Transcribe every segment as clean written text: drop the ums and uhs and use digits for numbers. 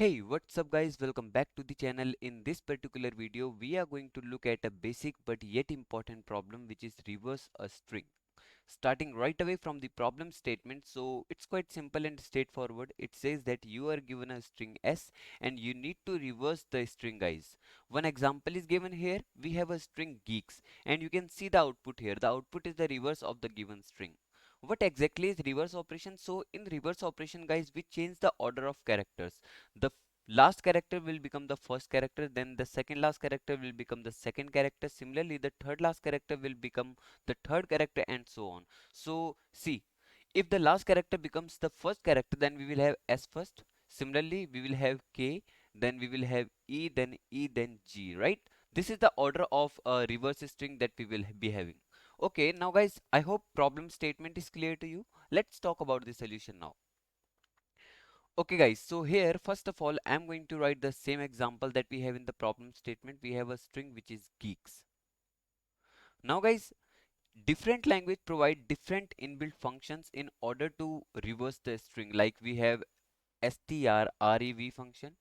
Hey, what's up guys? Welcome back to the channel. In this particular video, we are going to look at a basic but yet important problem, which is reverse a string. Starting right away from the problem statement, so it's quite simple and straightforward. It says that you are given a string s and you need to reverse the string, guys. One example is given here. We have a string geeks and you can see the output here. The output is the reverse of the given string. What exactly is reverse operation? So in reverse operation, guys, we change the order of characters. The last character will become the first character, then the second last character will become the second character. Similarly, the third last character will become the third character, and so on. So see, if the last character becomes the first character, then we will have s first. Similarly, we will have k, then we will have e, then g, right? This is the order of a reverse string that we will be having. Okay, now guys, I hope problem statement is clear to you. Let's talk about the solution now. Okay guys, so here first of all I'm going to write the same example that we have in the problem statement. We have a string which is geeks. Now guys, different language provide different inbuilt functions in order to reverse the string. Like we have strrev function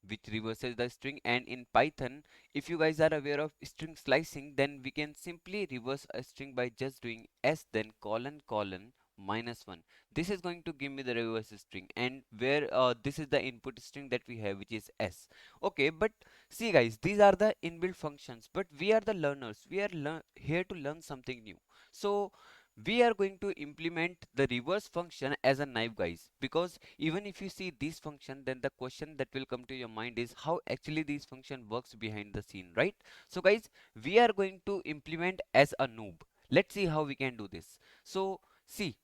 which reverses the string, and in Python, if you guys are aware of string slicing, then we can simply reverse a string by just doing s then colon colon -1. This is going to give me the reverse string, and where this is the input string that we have, which is s. Okay, but see guys, these are the inbuilt functions, but we are the learners. We are here to learn something new. So we are going to implement the reverse function as a knife, guys, because even if you see this function, then the question that will come to your mind is how actually this function works behind the scene, right? So guys, we are going to implement as a noob. Let's see how we can do this. So see,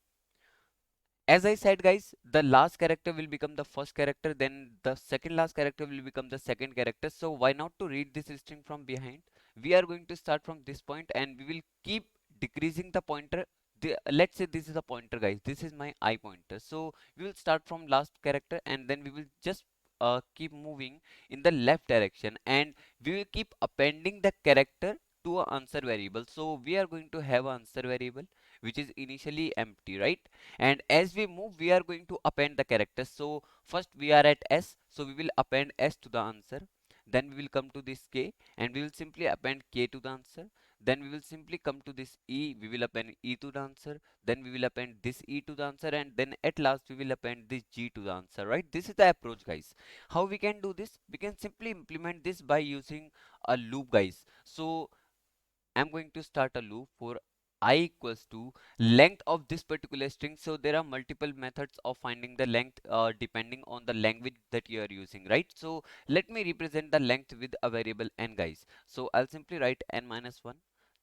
as I said guys, the last character will become the first character, then the second last character will become the second character. So why not to read this string from behind? We are going to start from this point and we will keep decreasing the pointer. Let's say this is a pointer, guys. This is my I pointer. So we will start from last character and then we will just keep moving in the left direction, and we will keep appending the character to a answer variable. So we are going to have an answer variable which is initially empty, right? And as we move, we are going to append the characters. So first we are at s, so we will append s to the answer. Then we will come to this k and we will simply append k to the answer. Then we will simply come to this e, we will append e to the answer. Then we will append this e to the answer, and then at last we will append this g to the answer, right? This is the approach, guys. How we can do this? We can simply implement this by using a loop, guys. So I'm going to start a loop for I equals to length of this particular string. So there are multiple methods of finding the length depending on the language that you are using, right? So let me represent the length with a variable n, guys. So I'll simply write n minus 1,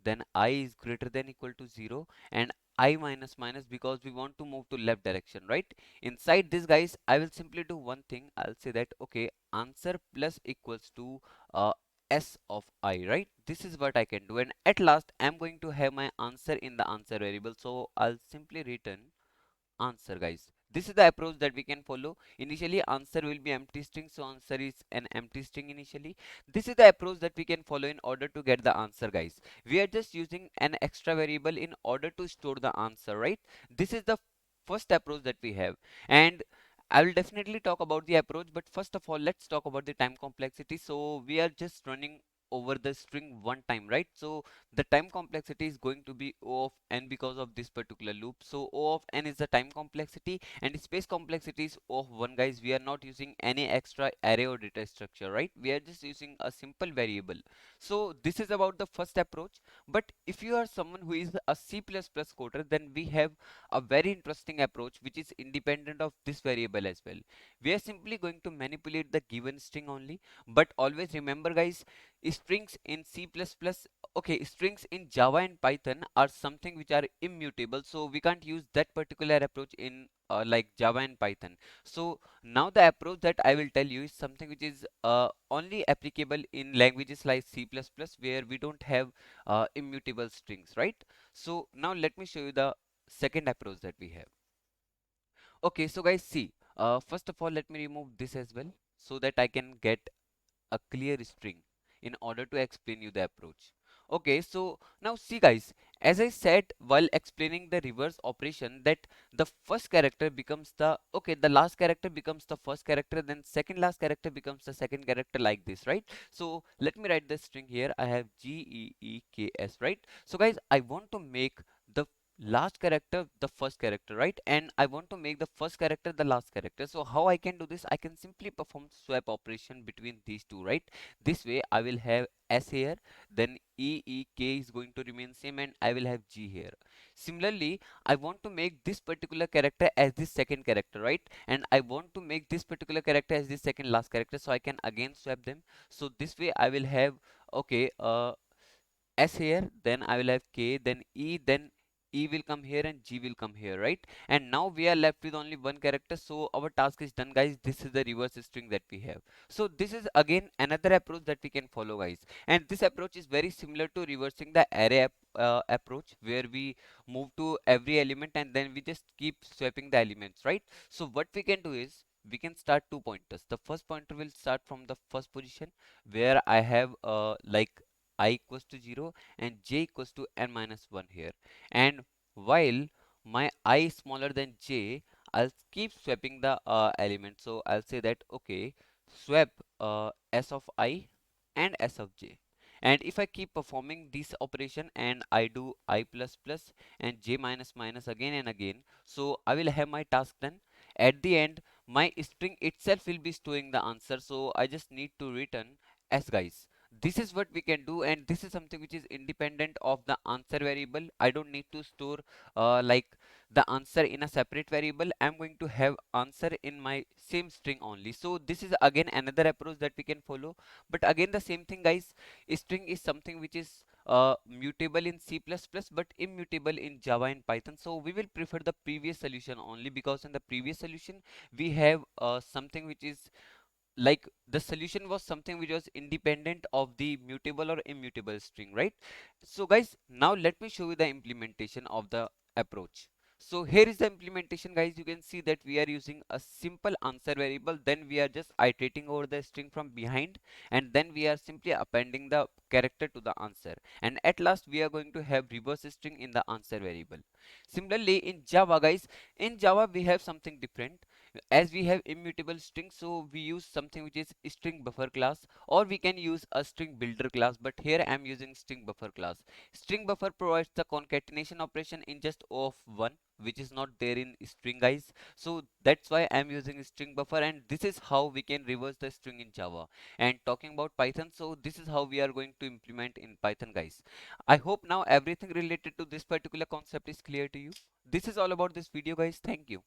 then I is greater than equal to 0, and I minus minus because we want to move to left direction, right? Inside this, guys, I will simply do one thing. I'll say that okay, answer plus equals to uh, s of I, right? This is what I can do, and at last I'm going to have my answer in the answer variable. So I'll simply return answer, guys. This is the approach that we can follow. Initially answer will be empty string, so answer is an empty string initially. This is the approach that we can follow in order to get the answer, guys. We are just using an extra variable in order to store the answer, right? This is the first approach that we have, and I will definitely talk about the approach, but first of all let's talk about the time complexity. So we are just running over the string one time, right? So the time complexity is going to be O of n because of this particular loop. So O of n is the time complexity, and space complexity is O of 1, guys. We are not using any extra array or data structure, right? We are just using a simple variable. So this is about the first approach. But if you are someone who is a C++ coder, then we have a very interesting approach which is independent of this variable as well. We are simply going to manipulate the given string only. But always remember, guys, strings in C++, okay, strings in Java and Python are something which are immutable, so we can't use that particular approach in like Java and Python. So now the approach that I will tell you is something which is only applicable in languages like C++, where we don't have immutable strings, right? So now let me show you the second approach that we have. Okay, so guys, see, first of all let me remove this as well so that I can get a clear string in order to explain you the approach. Okay, so now see, guys, As I said while explaining the reverse operation, that the first character becomes the, okay, the last character becomes the first character, then second last character becomes the second character, like this, right? So let me write the string here. I have GEEKS, right? So guys, I want to make the last character the first character, right? And I want to make the first character the last character. So how I can do this? I can simply perform swap operation between these two, right? This way I will have S here, then EEK is going to remain same, and I will have G here. Similarly, I want to make this particular character as the second character, right? And I want to make this particular character as the second last character, so I can again swap them. So this way I will have, okay, S here, then I will have K, then E, then E will come here and G will come here, right? And now we are left with only one character, so our task is done, guys. This is the reverse string that we have. So this is again another approach that we can follow, guys. And this approach is very similar to reversing the array approach, where we move to every element and then we just keep swapping the elements, right? So what we can do is, we can start two pointers. The first pointer will start from the first position, where I have like I equals to 0 and j equals to n minus 1 here. And while my I is smaller than j, I'll keep swapping the element. So I'll say that, okay, swap s of I and s of j. And if I keep performing this operation and I do I plus plus and j minus minus again and again, so I will have my task done. At the end, my string itself will be storing the answer. So I just need to return s, guys. This is what we can do, and this is something which is independent of the answer variable. I don't need to store like the answer in a separate variable. I'm going to have answer in my same string only. So this is again another approach that we can follow. But again, the same thing, guys. String is something which is mutable in C++ but immutable in Java and Python. So we will prefer the previous solution only, because in the previous solution we have something which is like, the solution was something which was independent of the mutable or immutable string, right? So guys, now let me show you the implementation of the approach. So here is the implementation, guys. You can see that we are using a simple answer variable, then we are just iterating over the string from behind, and then we are simply appending the character to the answer, and at last we are going to have reverse string in the answer variable. Similarly in Java, guys, in Java we have something different. As we have immutable string, so we use something which is string buffer class, or we can use a string builder class, but here I am using string buffer class. String buffer provides the concatenation operation in just O of 1, which is not there in string, guys. So that's why I am using string buffer, and this is how we can reverse the string in Java. And talking about Python, so this is how we are going to implement in Python, guys. I hope now everything related to this particular concept is clear to you. This is all about this video, guys. Thank you.